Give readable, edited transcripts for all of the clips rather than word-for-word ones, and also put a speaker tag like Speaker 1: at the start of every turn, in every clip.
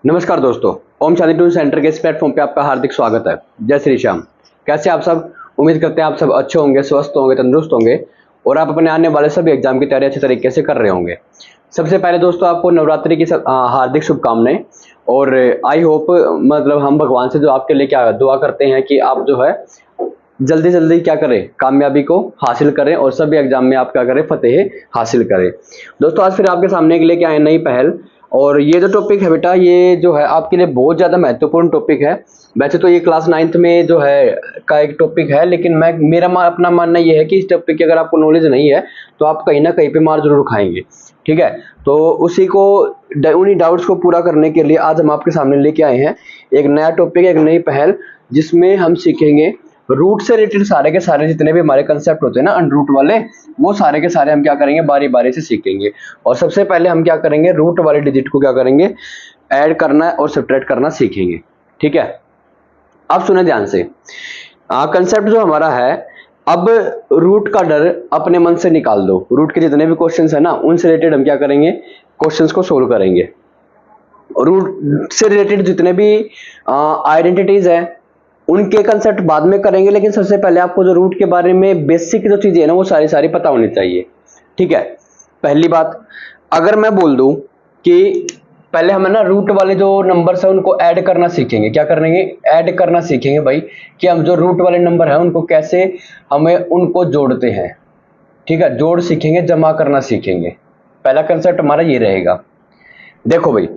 Speaker 1: नमस्कार दोस्तों, Om Shanti tuition centre के इस प्लेटफॉर्म पे आपका हार्दिक स्वागत है। जय श्री श्याम। कैसे आप सब? उम्मीद करते हैं आप सब अच्छे होंगे, स्वस्थ होंगे, तंदुरुस्त होंगे और आप अपने आने वाले सभी एग्जाम की तैयारी अच्छे तरीके से कर रहे होंगे। सबसे पहले दोस्तों आपको नवरात्रि की हार्दिक शुभकामनाएं और आई होप हम भगवान से जो आपके लिए क्या दुआ करते हैं कि आप जो है जल्दी जल्दी क्या करें, कामयाबी को हासिल करें और सभी एग्जाम में आप क्या करें, फतेह हासिल करें। दोस्तों आज फिर आपके सामने के लिए क्या है, नई पहल। और ये जो टॉपिक है बेटा, ये जो है आपके लिए बहुत ज़्यादा महत्वपूर्ण टॉपिक है। वैसे तो ये क्लास 9th में जो है का एक टॉपिक है, लेकिन मेरा अपना मानना ये है कि इस टॉपिक की अगर आपको नॉलेज नहीं है तो आप कहीं ना कहीं पे मार जरूर खाएंगे। ठीक है, तो उसी को उन्हीं डाउट्स को पूरा करने के लिए आज हम आपके सामने लेके आए हैं एक नया टॉपिक, एक नई पहल, जिसमें हम सीखेंगे रूट से रिलेटेड सारे के सारे जितने भी हमारे कंसेप्ट होते हैं ना अनरूट वाले, वो सारे के सारे हम क्या करेंगे, बारी बारी से सीखेंगे। और सबसे पहले हम क्या करेंगे, रूट वाले डिजिट को क्या करेंगे, ऐड करना और सब्ट्रैक्ट करना सीखेंगे। ठीक है, अब सुने ध्यान से। कंसेप्ट जो हमारा है, अब रूट का डर अपने मन से निकाल दो। रूट के जितने भी क्वेश्चंस है ना, उनसे रिलेटेड हम क्या करेंगे, क्वेश्चंस को सोल्व करेंगे। रूट से रिलेटेड जितने भी आइडेंटिटीज है उनके कंसेप्ट बाद में करेंगे, लेकिन सबसे पहले आपको जो रूट के बारे में बेसिक जो चीजें है ना, वो सारी सारी पता होनी चाहिए। ठीक है, पहली बात, अगर मैं बोल दूं कि पहले हम है ना रूट वाले जो नंबर्स है उनको ऐड करना सीखेंगे। क्या करेंगे, ऐड करना सीखेंगे भाई, कि हम जो रूट वाले नंबर है उनको कैसे हमें उनको जोड़ते हैं। ठीक है, जोड़ सीखेंगे, जमा करना सीखेंगे। पहला कंसेप्ट हमारा ये रहेगा। देखो भाई,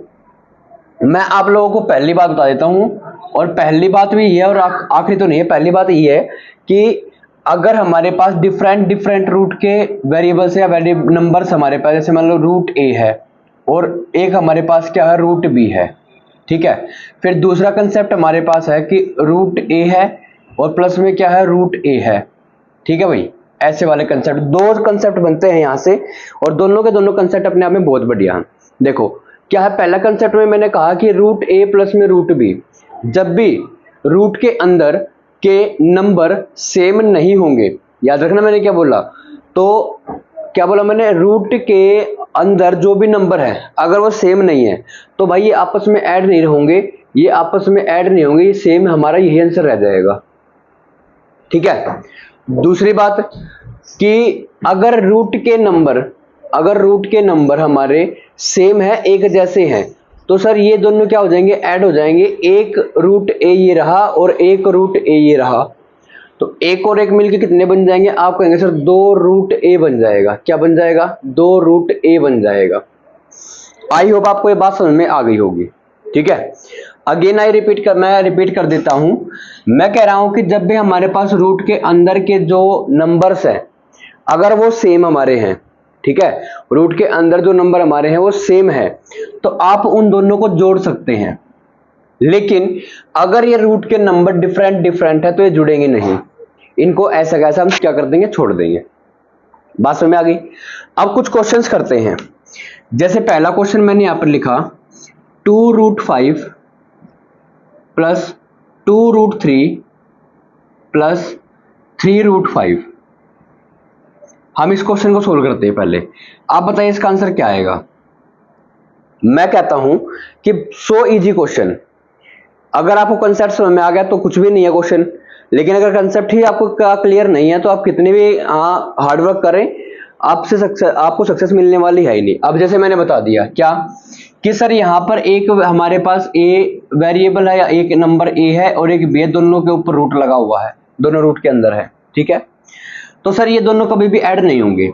Speaker 1: मैं आप लोगों को पहली बात बता देता हूं, और पहली बात भी ये है और आखिरी तो नहीं है। पहली बात ये है कि अगर हमारे पास डिफरेंट रूट के वेरिएबल्स या नंबर्स हमारे पास, जैसे मान लो रूट ए है और एक हमारे पास क्या है, रूट बी है। ठीक है, फिर दूसरा कंसेप्ट हमारे पास है कि रूट ए है और प्लस में क्या है, रूट ए है। ठीक है भाई, ऐसे वाले कंसेप्ट, दो कंसेप्ट बनते हैं यहां से, और दोनों के दोनों कंसेप्ट अपने आप में बहुत बढ़िया हैं। देखो क्या है, पहला कंसेप्ट में मैंने कहा कि रूट ए प्लस में रूट बी, जब भी रूट के अंदर के नंबर सेम नहीं होंगे, याद रखना मैंने क्या बोला, तो क्या बोला मैंने, रूट के अंदर जो भी नंबर है अगर वो सेम नहीं है तो भाई ये आपस में ऐड नहीं होंगे, ये आपस में ऐड नहीं होंगे, ये सेम, हमारा यही आंसर रह जाएगा। ठीक है, दूसरी बात कि अगर रूट के नंबर हमारे सेम है, एक जैसे हैं, तो सर ये दोनों क्या हो जाएंगे, ऐड हो जाएंगे। एक रूट ए ये रहा और एक रूट ए ये रहा, तो एक और एक मिलके कितने बन जाएंगे, आप कहेंगे सर 2 रूट ए बन जाएगा। क्या बन जाएगा, 2 रूट ए बन जाएगा। आई होप आपको ये बात समझ में आ गई होगी। ठीक है, अगेन मैं रिपीट कर देता हूं। मैं कह रहा हूं कि जब भी हमारे पास रूट के अंदर के जो नंबर्स हैं अगर वो सेम हमारे हैं, ठीक है, रूट के अंदर जो नंबर हमारे हैं वो सेम है, तो आप उन दोनों को जोड़ सकते हैं। लेकिन अगर ये रूट के नंबर डिफरेंट है तो ये जुड़ेंगे नहीं, इनको ऐसा कैसा हम क्या कर देंगे, छोड़ देंगे। बात समझ में आ गई। अब कुछ क्वेश्चंस करते हैं। जैसे पहला क्वेश्चन मैंने यहां पर लिखा 2 root 5 plus 2 root 3 plus 3 root 5। हम इस क्वेश्चन को सोल्व करते हैं। पहले आप बताइए इसका आंसर क्या आएगा। मैं कहता हूं कि सो इजी क्वेश्चन, अगर आपको कंसेप्ट समझ में आ गया तो कुछ भी नहीं है क्वेश्चन, लेकिन अगर कंसेप्ट ही आपको क्लियर नहीं है तो आप कितने भी हार्डवर्क करें, आपको सक्सेस मिलने वाली है ही नहीं। अब जैसे मैंने बता दिया क्या कि सर यहां पर एक हमारे पास ए वेरिएबल है या एक नंबर ए है और एक बी, दोनों के ऊपर रूट लगा हुआ है, दोनों रूट के अंदर है। ठीक है, तो सर ये दोनों कभी भी ऐड नहीं होंगे।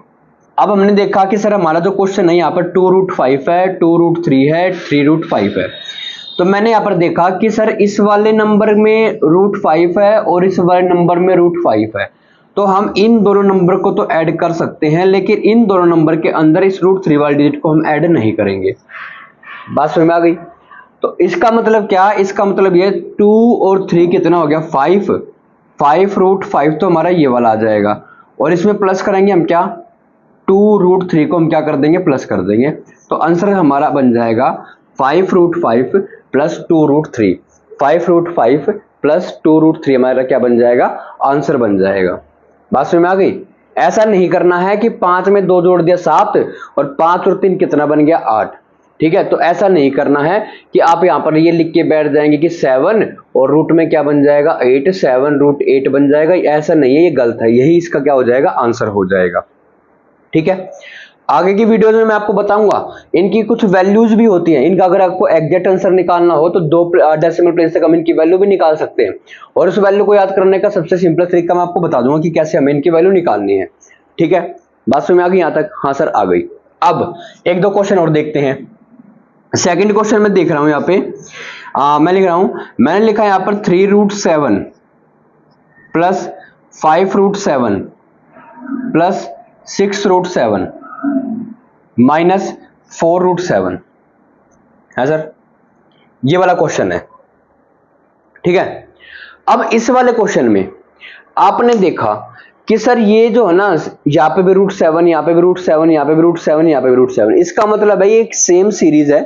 Speaker 1: अब हमने देखा कि सर हमारा जो क्वेश्चन है यहाँ पर 2 रूट 5 है, 2 रूट 3 है, 3 रूट 5 है, तो मैंने यहाँ पर देखा कि सर इस वाले नंबर में रूट 5 है और इस वाले नंबर में रूट 5 है, तो हम इन दोनों नंबर को तो ऐड कर सकते हैं, लेकिन इन दोनों नंबर के अंदर इस रूट 3 वाले डिजिट को हम ऐड नहीं करेंगे। बात समझ में आ गई। तो इसका मतलब क्या, इसका मतलब ये 2 और 3 कितना हो गया, 5 रूट 5 तो हमारा ये वाला आ जाएगा, और इसमें प्लस करेंगे हम क्या, 2 रूट 3 को हम क्या कर देंगे, प्लस कर देंगे, तो आंसर हमारा बन जाएगा 5 root 5 plus 2 root 3। 5 root 5 plus 2 root 3 हमारा क्या बन जाएगा, आंसर बन जाएगा। बात समझ में आ गई। ऐसा नहीं करना है कि 5 में 2 जोड़ दिया 7 और 5 और 3 कितना बन गया, 8। ठीक है, तो ऐसा नहीं करना है कि आप यहाँ पर ये लिख के बैठ जाएंगे कि 7 और रूट में क्या बन जाएगा 8, 7 रूट 8 बन जाएगा। ऐसा नहीं है, ये गलत है, यही इसका क्या हो जाएगा आंसर हो जाएगा। ठीक है, आगे की वीडियो में मैं आपको बताऊंगा इनकी कुछ वैल्यूज भी होती हैं, इनका अगर आपको एग्जैक्ट आंसर निकालना हो तो 2 डेसिमल प्लेस तक हम इनकी वैल्यू भी निकाल सकते हैं, और उस वैल्यू को याद करने का सबसे सिंपल तरीका मैं आपको बता दूंगा कि कैसे हमें इनकी वैल्यू निकालनी है। ठीक है, बात समझ में आ गई यहाँ तक? हाँ सर आ गई। अब एक दो क्वेश्चन और देखते हैं। सेकंड क्वेश्चन में देख रहा हूं यहाँ पे मैं लिख रहा हूं, मैंने लिखा है यहाँ पर 3 root 7 plus 5 root 7 plus 6 root 7 minus 4 root 7 है सर, ये वाला क्वेश्चन है। ठीक है, अब इस वाले क्वेश्चन में आपने देखा कि सर ये जो है ना, यहाँ पे भी रूट 7, यहाँ पे भी रूट 7, यहाँ पे भी रूट 7, यहाँ पे भी रूट 7, इसका मतलब है ये एक सेम सीरीज है,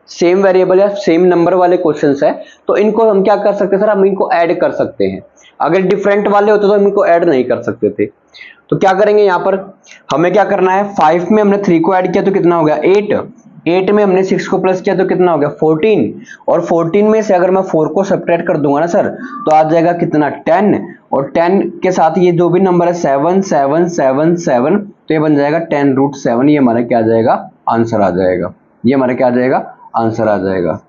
Speaker 1: सेम वेरिएबल या सेम नंबर वाले क्वेश्चंस है, तो इनको हम क्या कर सकते हैं सर, हम इनको ऐड कर सकते हैं। अगर डिफरेंट वाले होते तो हम इनको ऐड नहीं कर सकते थे। तो क्या करेंगे यहाँ पर, हमें क्या करना है, 5 में हमने 3 को ऐड किया तो कितना हो गया 8 में हमने 6 को प्लस किया तो कितना हो गया 14, और 14 में से अगर मैं 4 को सब्ट्रैक्ट कर दूंगा ना सर तो आ जाएगा कितना 10, और 10 के साथ ये जो भी नंबर है 7 7 7 7, तो ये बन जाएगा 10 रूट 7, ये हमारा क्या आ जाएगा आंसर आ जाएगा, ये हमारा क्या आ जाएगा आंसर आ जाएगा।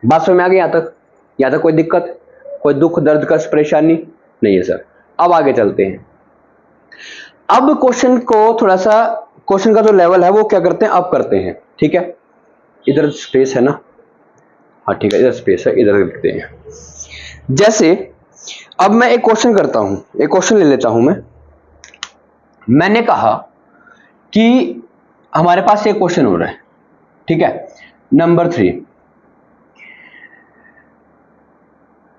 Speaker 1: बात समझ में आ गई यहाँ तक? यहाँ तक कोई दिक्कत, कोई दुख दर्द का परेशानी नहीं है सर। अब आगे चलते हैं। अब क्वेश्चन को थोड़ा सा, क्वेश्चन का जो लेवल है वो क्या करते हैं अब करते हैं। ठीक है, इधर स्पेस है ना, हाँ ठीक है इधर स्पेस है, इधर लिखते हैं। जैसे अब मैं एक क्वेश्चन करता हूं, एक क्वेश्चन ले लेता हूं मैंने कहा कि हमारे पास एक क्वेश्चन हो रहा है। ठीक है, नंबर 3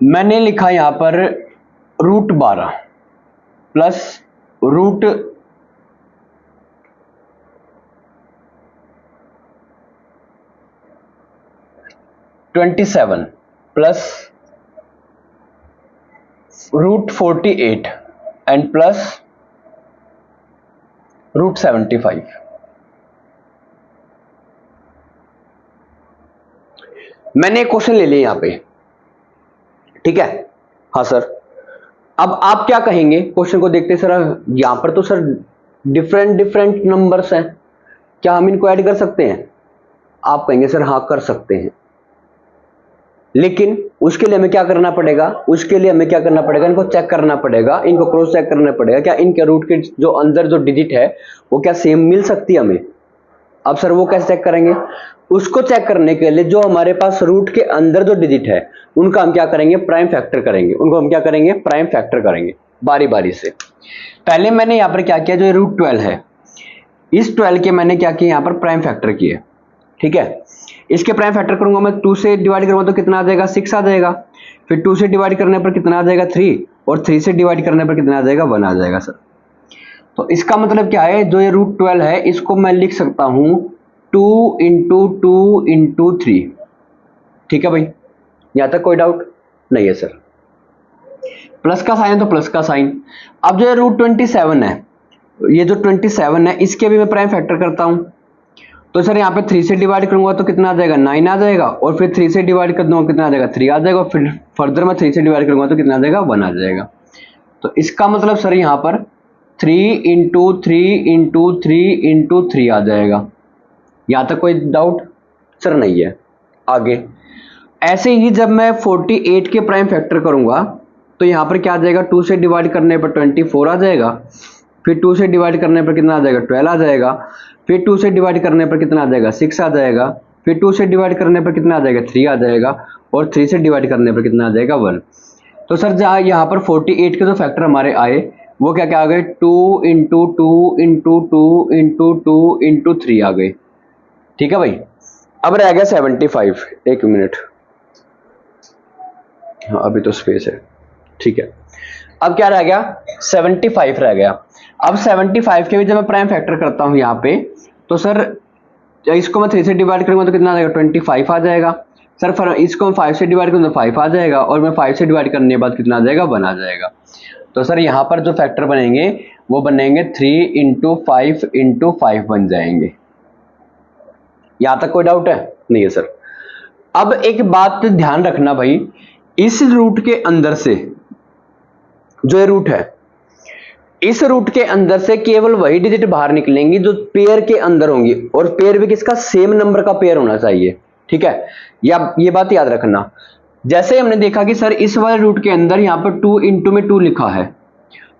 Speaker 1: मैंने लिखा यहां पर root 12 plus root 27 plus root 48 and plus root 75। मैंने एक क्वेश्चन ले लिया यहां पे। ठीक है, हाँ सर। अब आप क्या कहेंगे क्वेश्चन को देखते सर, यहां पर तो सर डिफरेंट नंबर्स हैं, क्या हम इनको ऐड कर सकते हैं? आप कहेंगे सर हाँ कर सकते हैं, लेकिन उसके लिए हमें क्या करना पड़ेगा, उसके लिए हमें क्या करना पड़ेगा, इनको चेक करना पड़ेगा, इनको क्रॉस चेक करना पड़ेगा, क्या इनके रूट के जो अंदर जो डिजिट है वो क्या सेम मिल सकती है हमें। अब सर वो कैसे चेक करेंगे, उसको चेक करने के लिए जो हमारे पास रूट के अंदर जो डिजिट है उनका हम क्या करेंगे प्राइम फैक्टर करेंगे, उनको हम क्या करेंगे प्राइम फैक्टर करेंगे बारी बारी से। पहले मैंने यहां पर क्या किया, जो रूट 12 है इस 12 के मैंने क्या किया यहां पर प्राइम फैक्टर किए। ठीक है, इसके प्राइम फैक्टर करूंगा मैं, 2 से डिवाइड करूंगा तो कितना आ जाएगा 6 आ जाएगा, फिर 2 से डिवाइड करने पर कितना आ जाएगा 3, और 3 से डिवाइड करने पर कितना आ जाएगा 1 आ जाएगा सर। तो इसका मतलब क्या है, जो ये रूट 12 है इसको मैं लिख सकता हूं 2 इंटू 2 इंटू 3। ठीक है भाई, यहां तक कोई डाउट नहीं है सर। प्लस का साइन है तो प्लस का साइन। अब जो रूट 27 है, ये जो 27 है इसके भी मैं प्राइम फैक्टर करता हूं, तो सर यहाँ पे 3 से डिवाइड करूंगा तो कितना आ जाएगा 9 आ जाएगा, और फिर 3 से डिवाइड कर दूंगा कितना आ जाएगा 3 आ जाएगा, और फिर फर्दर मैं 3 से डिवाइड करूंगा तो कितना आ जाएगा 1 आ जाएगा। तो इसका मतलब सर यहाँ पर 3 इंटू 3 इंटू 3 इंटू 3 आ जाएगा। यहाँ तक कोई डाउट सर नहीं है? आगे ऐसे ही जब मैं 48 के प्राइम फैक्टर करूंगा तो यहाँ पर क्या आ जाएगा, 2 से डिवाइड करने पर 24 आ जाएगा, फिर 2 से डिवाइड करने पर कितना आ जाएगा 12 आ जाएगा, फिर 2 से डिवाइड करने पर कितना आ जाएगा 6 आ जाएगा, फिर 2 से डिवाइड करने पर कितना आ जाएगा 3 आ जाएगा, और 3 से डिवाइड करने पर कितना आ जाएगा 1। तो सर जहाँ यहाँ पर 48 के जो फैक्टर हमारे आए वो क्या क्या आ गए 2 इंटू 2 इंटू 2 इंटू 2 इंटू 3 आ गए। ठीक है भाई, अब रह गया 75। एक मिनट, हाँ अभी तो स्पेस है। ठीक है, अब क्या रह गया 75 रह गया। अब 75 के भी जब मैं प्राइम फैक्टर करता हूं यहाँ पे, तो सर इसको मैं 3 से डिवाइड करूंगा तो कितना आ जाएगा 25 आ जाएगा सर, इसको मैं 5 से डिवाइड करूंगा तो 5 आ जाएगा, और मैं 5 से डिवाइड करने के बाद कितना आ जाएगा 1 आ जाएगा। तो सर यहाँ पर जो फैक्टर बनेंगे वो बनेंगे 3 इंटू 5 इंटू 5 बन जाएंगे। यहां तक कोई डाउट है? नहीं है सर। अब एक बात ध्यान रखना भाई, इस रूट के अंदर से जो ये रूट है, इस रूट के अंदर से केवल वही डिजिट बाहर निकलेंगी जो पेयर के अंदर होंगी, और पेयर भी किसका? सेम नंबर का पेयर होना चाहिए, ठीक है? या ये बात याद रखना। जैसे हमने देखा कि सर इस वाले रूट के अंदर यहां पर 2 इंटू में 2 लिखा है,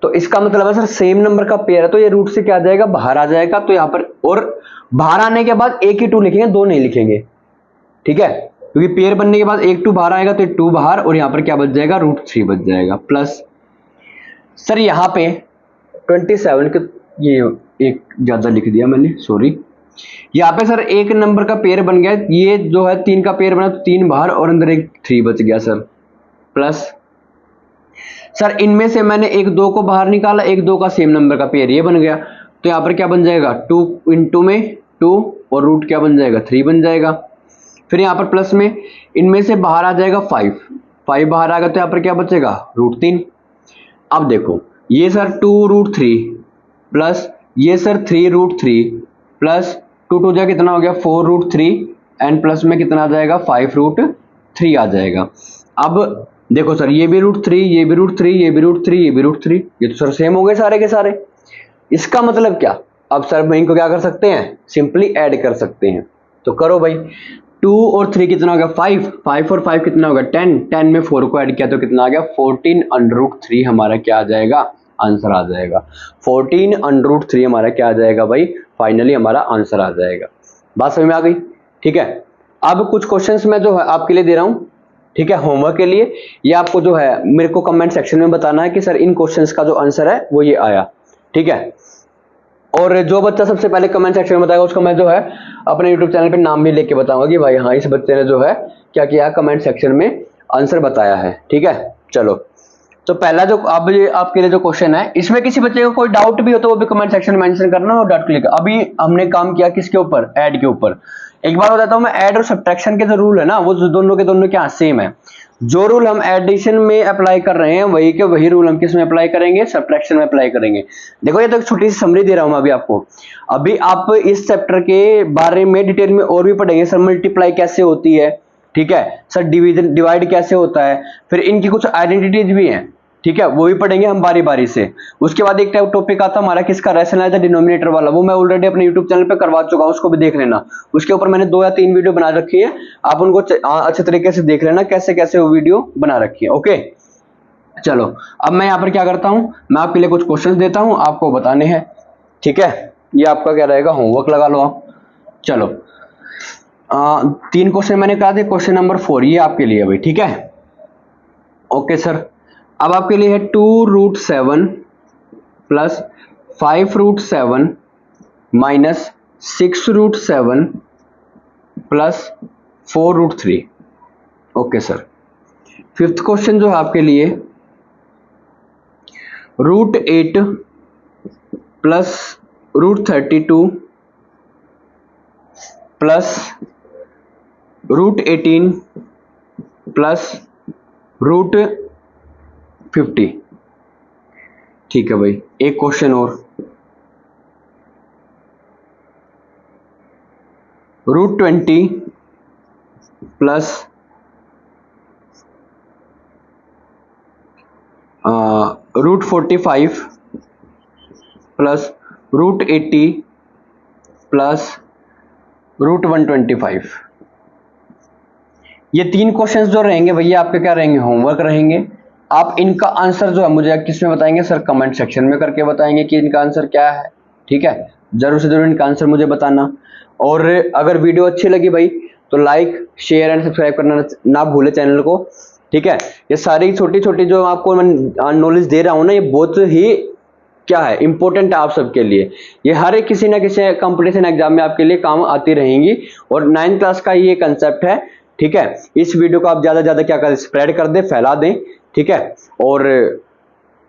Speaker 1: तो इसका मतलब है सर सेम नंबर का पेयर है, तो ये रूट से क्या आ जाएगा? बाहर आ जाएगा। तो यहां पर, और बाहर आने के बाद एक ही 2 लिखेंगे, 2 नहीं लिखेंगे, ठीक है? क्योंकि पेयर बनने के बाद एक 2 बाहर आएगा, तो 2 बाहर, और यहां पर क्या बच जाएगा? √3 बच जाएगा। प्लस सर यहां पे 27 के, ये एक ज्यादा लिख दिया मैंने, सॉरी। यहाँ पे सर एक नंबर का पेयर बन गया, ये जो है 3 का पेयर बना, तो 3 बाहर और अंदर एक 3 बच गया सर। प्लस सर इनमें से मैंने एक 2 को बाहर निकाला, एक 2 का सेम नंबर का पेयर ये बन गया, तो यहाँ पर क्या बन जाएगा? 2 इंटू में 2, और रूट क्या बन जाएगा? 3 बन जाएगा। फिर यहाँ पर प्लस में इनमें से बाहर आ जाएगा 5 बाहर आ गया, तो यहाँ पर क्या बचेगा? √3। अब देखो ये सर 2√3 प्लस ये सर 3√3 प्लस 2 2 जा कितना हो गया? 4√3, एंड प्लस में कितना आ जाएगा? 5√3 आ जाएगा। अब देखो सर ये भी √3, ये भी √3, ये भी √3, ये भी √3, ये तो सर सेम हो गए सारे के सारे। इसका मतलब क्या? अब सर मैं इनको क्या कर सकते हैं? सिंपली ऐड कर सकते हैं। तो करो भाई, 2 और 3 कितना हो गया? 5 और 5 कितना होगा? 10 में 4 को ऐड किया तो कितना आ गया? 14√3 हमारा क्या आ जाएगा? आंसर आ जाएगा। 14√3 हमारा क्या आ जाएगा भाई? फाइनली हमारा आंसर आ जाएगा। बात समझ में आ गई? ठीक है। अब कुछ क्वेश्चंस मैं जो है आपके लिए दे रहा हूं, ठीक है, होमवर्क के लिए। ये आपको जो है मेरे को कमेंट सेक्शन में बताना है कि सर इन क्वेश्चंस का जो आंसर है वो ये आया, ठीक है। और जो बच्चा सबसे पहले कमेंट सेक्शन में बताएगा उसको मैं जो है अपने YouTube चैनल पे नाम भी लेके बताऊंगा कि भाई हाँ इस बच्चे ने जो है क्या किया, कमेंट सेक्शन में आंसर बताया है, ठीक है। चलो, तो पहला जो अब ये आपके लिए जो क्वेश्चन है, इसमें किसी बच्चे को कोई डाउट भी हो तो वो भी कमेंट सेक्शन में मेंशन करना और डाउट क्लिक। अभी हमने काम किया किसके ऊपर? ऐड के ऊपर। एक बार बताता हूं मैं, ऐड और सब्ट्रैक्शन के जो रूल है ना वो दोनों के दोनों क्या सेम है। जो रूल हम एडिशन में अप्लाई कर रहे हैं वही के वही रूल हम किस में अप्लाई करेंगे? सब्ट्रैक्शन में अप्लाई करेंगे। देखो ये तो एक छोटी सी समरी दे रहा हूं मैं अभी आपको। अभी आप इस चैप्टर के बारे में डिटेल में और भी पढ़ेंगे, सर मल्टीप्लाई कैसे होती है, ठीक है, सर डिवीजन डिवाइड कैसे होता है, फिर इनकी कुछ आइडेंटिटीज भी हैं, ठीक है, वो भी पढ़ेंगे हम बारी बारी से। उसके बाद एक टॉपिक आता हमारा किसका? रैशनलाइज डिनोमिनेटर वाला, वो मैं ऑलरेडी अपने यूट्यूब चैनल पे करवा चुका हूं, उसको भी देख लेना। उसके ऊपर मैंने 2 या 3 वीडियो बना रखी है, आप उनको अच्छे तरीके से देख लेना कैसे कैसे वो वीडियो बना रखी है। ओके, चलो अब मैं यहाँ पर क्या करता हूँ, मैं आपके लिए कुछ क्वेश्चन देता हूँ, आपको बताने हैं, ठीक है। ये आपका क्या रहेगा? होमवर्क लगा लो आप। चलो 3 क्वेश्चन मैंने कहा थे, क्वेश्चन नंबर 4 ये आपके लिए भाई, ठीक है। ओके सर, अब आपके लिए है 2√7 plus 5√7 minus 6√7 plus 4√3। Okay sir, 5th question जो है आपके लिए √8 प्लस √32 प्लस √18 प्लस √50। ठीक है भाई, एक क्वेश्चन और, √20 प्लस √45 प्लस √80 प्लस √125। ये 3 क्वेश्चंस जो रहेंगे भैया आपके क्या रहेंगे? होमवर्क रहेंगे। आप इनका आंसर जो है मुझे किस में बताएंगे? सर कमेंट सेक्शन में करके बताएंगे कि इनका आंसर क्या है, ठीक है। जरूर से जरूर इनका आंसर मुझे बताना। और अगर वीडियो अच्छी लगी भाई तो लाइक शेयर एंड सब्सक्राइब करना ना भूले चैनल को, ठीक है। ये सारी छोटी छोटी जो आपको मैं नॉलेज दे रहा हूँ ना, ये बहुत ही क्या है, इंपॉर्टेंट है आप सबके लिए। ये हर एक किसी ना किसी कंपटीशन एग्जाम में आपके लिए काम आती रहेंगी। और 9th क्लास का ये कंसेप्ट है, ठीक है। इस वीडियो को आप ज्यादा ज्यादा क्या करें, स्प्रेड कर दें, फैला दें, ठीक है। और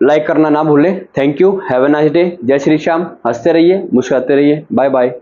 Speaker 1: लाइक करना ना भूलें। Thank you, have a nice day. जय श्री श्याम। हंसते रहिए, मुस्कुराते रहिए। Bye bye.